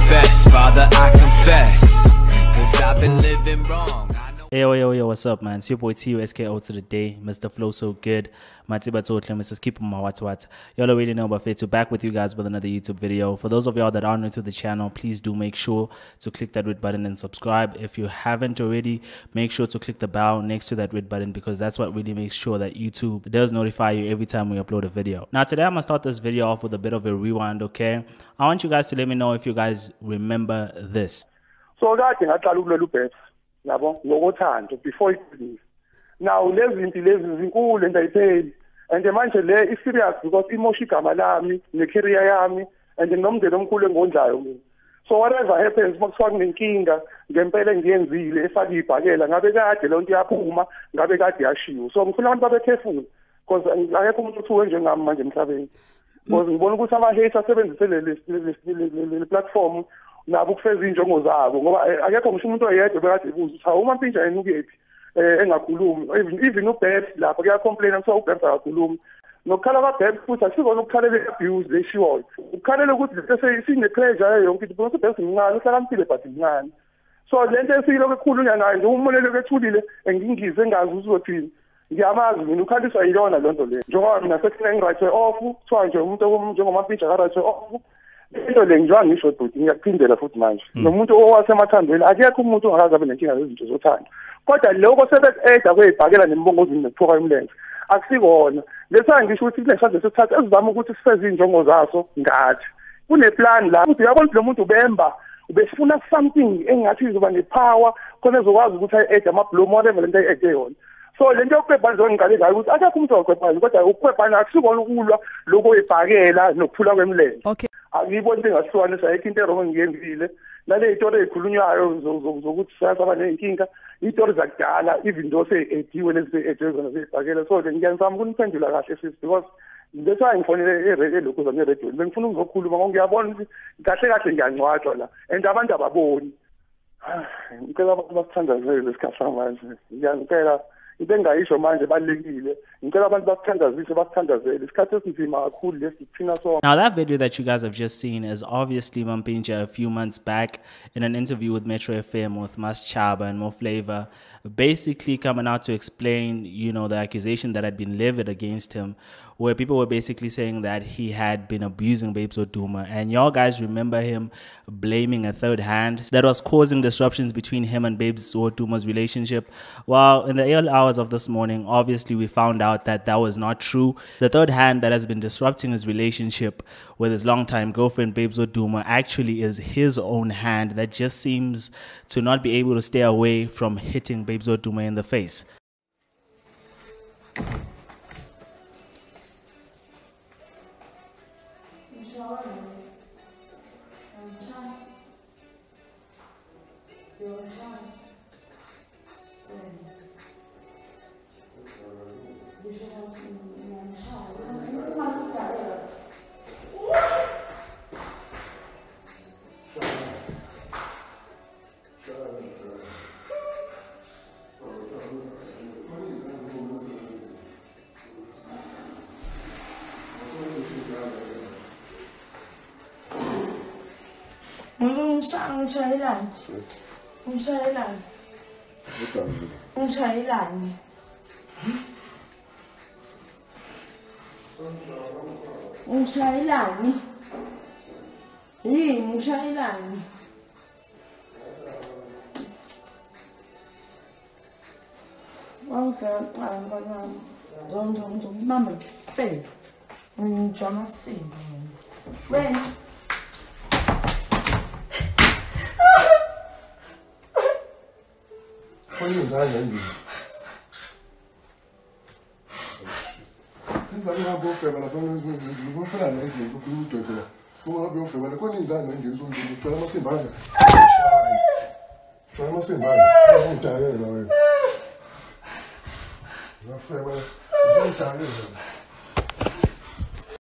manifest, Father, I confess, 'cause I've been living wrong. Yo, what's up, man? It's your boy TUSKO to the day, Mr. Flow So Good, Matiba Totle, Mrs. Keep my what. Y'all already know about Fit to back with you guys with another YouTube video. For those of y'all that are new to the channel, please do make sure to click that red button and subscribe. If you haven't already, make sure to click the bell next to that red button because that's what really makes sure that YouTube does notify you every time we upload a video. Now, today I'm going to start this video off with a bit of a rewind, okay? I want you guys to let me know if you guys remember this. So that I tell you best. Yabo ngokothando before it now lezinto lezi zinkulu and ayipheli and manje le is serious because imosha igama lami necareer yami and nomndeni omkhulu engondlayo mina. So whatever happens makuthiwa kunenkinga ngempela engiyenzile efaka ibhakela ngabe kade lonto yaphuma ngabe kade yashiwo. So ngifuna abantu babe careful because akekho umuntu uthuwe njengami manje emhlabeni because ngibona ukuthi ama-haters asebenzise le platform nabo ukufeza injongo zabo ngoba akekho ngisho umuntu oyedwa bekade ebuza ukuthi hawu Mampintsha yena ukephi engakhulumi even uBeth lapha kuyacomplaina kuthiwa uBeth akakhulumi nokukhala kwaBeth futhi asikona ukukhalela abuse leshiwoyo ukukhalela ukuthi bese sine pressure yonke into ukuthi uBeth mncane uhlakaniphile but mncane so lento esiyilo kekhulunywa nayo nje umonelo kethulile engingize engazi uzothini ngiyamazi mina ukhaliswa yilona lonto le njengoba mina sekune ngirayithwe off kuthiwa nje umuntu njengoMampintsha karayithwe off into le ngizoa ngisho futhi ngiyakuphindela futhi manje nomuntu owasemathandweni akekho umuntu ongakaze abe nenkinga zezinto zothando kodwa lokho sebek-eda kweyibhakela nembongozini nekuphoka imlenze akusikona lesa ngisho ukuthi kunesandla sesithatha esizama ukuthi sifeze injongo zaso ngathi kuneplan la ukuthi uyabona lo muntu ubemba ubefuna something engathi izoba nepower khona ezokwazi ukuthi ayi-ede amabloom whatever lento ayi-ede yona. So lento yokuqebhana zongiqale ngayo ukuthi akekho umuntu oqebhana kodwa ukuqebhana akusikona ukulwa lokho ebhakela nokuphula kwemlenze. Okay. Angiboni into engahlukanisa ayikho into erong engiyenzile nale itori ezikhulunywayo zokuthi siyasaba nenkinga itori zakudala even though ediwe lezi edezona zibhakela so ngiyazama ukuniphendula kahle sis because that's why ngifonele lokho zami radio bengifuna ukuzokhuluma ngoba ngiyabona ukuthi kahle ngiyancwatshwa la and abantu ababoni ngicela abantu basithandazele lesikhathi samanje ngiyacela into engayisho manje balekile ngicela abantu basithandazise basithandazele isikhathi esinzima kakhulu lesi thina so. Now that video that you guys have just seen is obviously Mampintsha a few months back in an interview with Metro FM with Mas Chaba and Mo Flavor, basically coming out to explain, you know, the accusation that had been levied against him, where people were basically saying that he had been abusing Babes Wodumo. And y'all guys remember him blaming a third hand that was causing disruptions between him and Babes Wodumo's relationship. Well, in the early hours of this morning, obviously we found out that that was not true. The third hand that has been disrupting his relationship with his longtime girlfriend Babes Wodumo actually is his own hand that just seems to not be able to stay away from hitting Babes Wodumo in the face.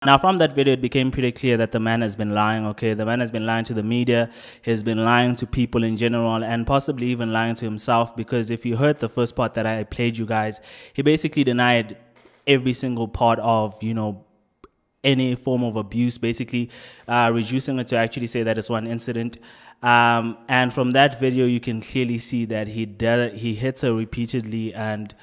Now, from that video, it became pretty clear that the man has been lying, okay? The man has been lying to the media, he's been lying to people in general, and possibly even lying to himself, because if you heard the first part that I played you guys, he basically denied every single part of, you know, any form of abuse, basically reducing it to actually say that it's one incident. And from that video, you can clearly see that he hits her repeatedly, and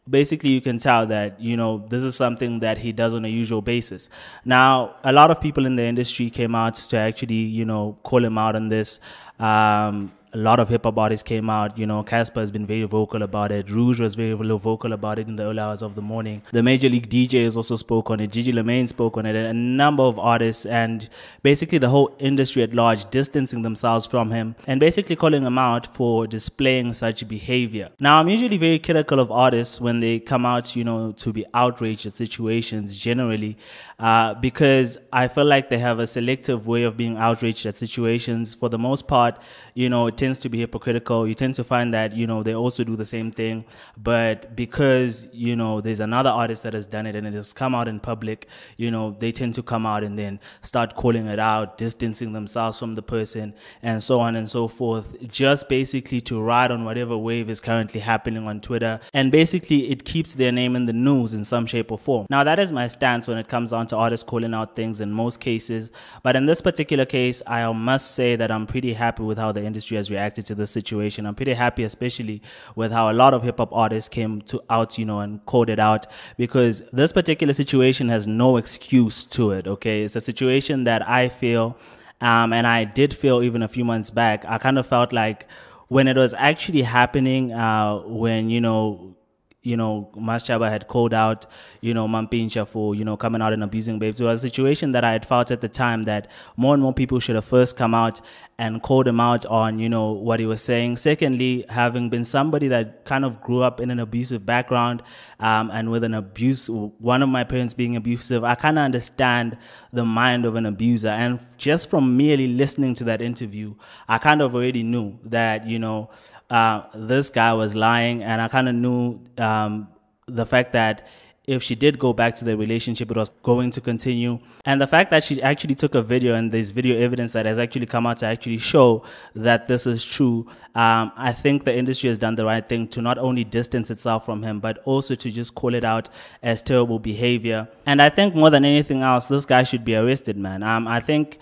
basically you can tell that, you know, this is something that he does on a usual basis. Now, a lot of people in the industry came out to actually, you know, call him out on this. A lot of hip-hop artists came out. You know, Cassper has been very vocal about it. Rouge was very vocal about it in the early hours of the morning. The Major League DJs also spoke on it. Gigi Lemaine spoke on it. And a number of artists, and basically the whole industry at large, distancing themselves from him and basically calling him out for displaying such behavior. Now, I'm usually very critical of artists when they come out, you know, to be outraged at situations generally, because I feel like they have a selective way of being outraged at situations. For the most part, you know, it tends to be hypocritical. You tend to find that, you know, they also do the same thing, but because, you know, there's another artist that has done it and it has come out in public, you know, they tend to come out and then start calling it out, distancing themselves from the person, and so on and so forth, just basically to ride on whatever wave is currently happening on Twitter. And basically it keeps their name in the news in some shape or form. Now, that is my stance when it comes down to artists calling out things in most cases, but in this particular case, I must say that I'm pretty happy with how the industry has reacted to this situation. I'm pretty happy, especially with how a lot of hip-hop artists came out, you know, and called it out, because this particular situation has no excuse to it. Okay, it's a situation that I feel, and I did feel even a few months back, I kind of felt like when it was actually happening, when Chaba had called out, you know, Mampintsha for, you know, coming out and abusing babes. It was a situation that I had felt at the time that more and more people should have first come out and called him out on, you know, what he was saying. Secondly, having been somebody that kind of grew up in an abusive background, and with one of my parents being abusive, I kind of understand the mind of an abuser. And just from merely listening to that interview, I kind of already knew that, you know, this guy was lying, and I kind of knew the fact that if she did go back to the relationship, it was going to continue. And the fact that she actually took a video, and there's video evidence that has actually come out to actually show that this is true, I think the industry has done the right thing to not only distance itself from him, but also to just call it out as terrible behavior. And I think more than anything else, this guy should be arrested, man. I think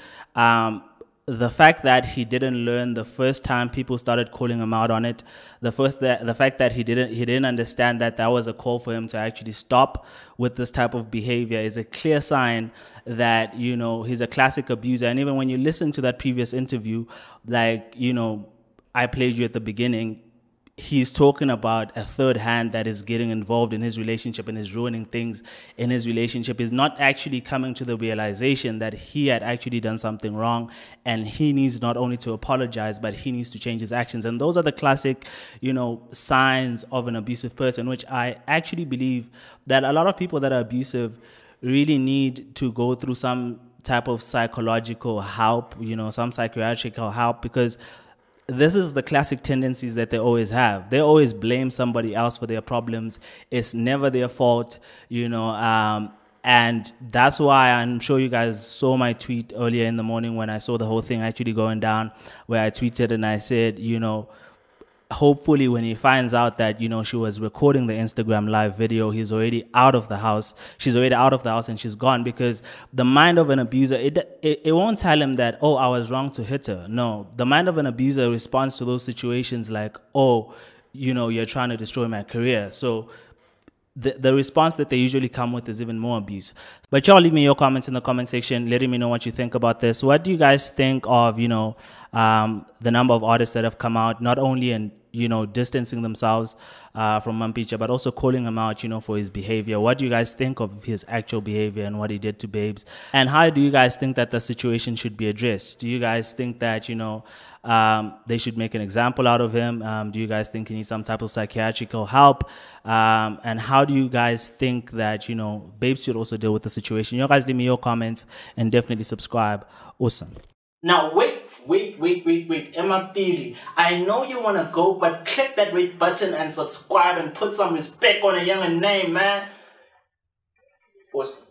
the fact that he didn't learn the first time people started calling him out on it, the fact that he didn't understand that was a call for him to actually stop with this type of behavior is a clear sign that, you know, he's a classic abuser. And even when you listen to that previous interview, like, you know, I played you at the beginning, he's talking about a third hand that is getting involved in his relationship and is ruining things in his relationship. Is not actually coming to the realization that he had actually done something wrong, and he needs not only to apologize, but he needs to change his actions. And those are the classic, you know, signs of an abusive person, which I actually believe that a lot of people that are abusive really need to go through some type of psychological help, you know, some psychiatrical help, because this is the classic tendencies that they always have. They always blame somebody else for their problems. It's never their fault, you know, and that's why I'm sure you guys saw my tweet earlier in the morning when I saw the whole thing actually going down, where I tweeted and I said, you know, hopefully when he finds out that, you know, she was recording the Instagram live video, he's already out of the house. She's already out of the house and she's gone, because the mind of an abuser, it won't tell him that, oh, I was wrong to hit her. No, the mind of an abuser responds to those situations like, oh, you know, you're trying to destroy my career. So the response that they usually come with is even more abuse. But y'all leave me your comments in the comment section, letting me know what you think about this. What do you guys think of, you know, the number of artists that have come out, not only in, you know, distancing themselves from Mampintsha, but also calling him out, you know, for his behavior? What do you guys think of his actual behavior and what he did to babes? And how do you guys think that the situation should be addressed? Do you guys think that, you know, they should make an example out of him? Do you guys think he needs some type of psychiatrical help? And how do you guys think that, you know, babes should also deal with the situation? You guys leave me your comments and definitely subscribe. Awesome. Now, wait. Emtee, I know you want to go, but click that red button and subscribe and put some respect on a young name, man. Awesome.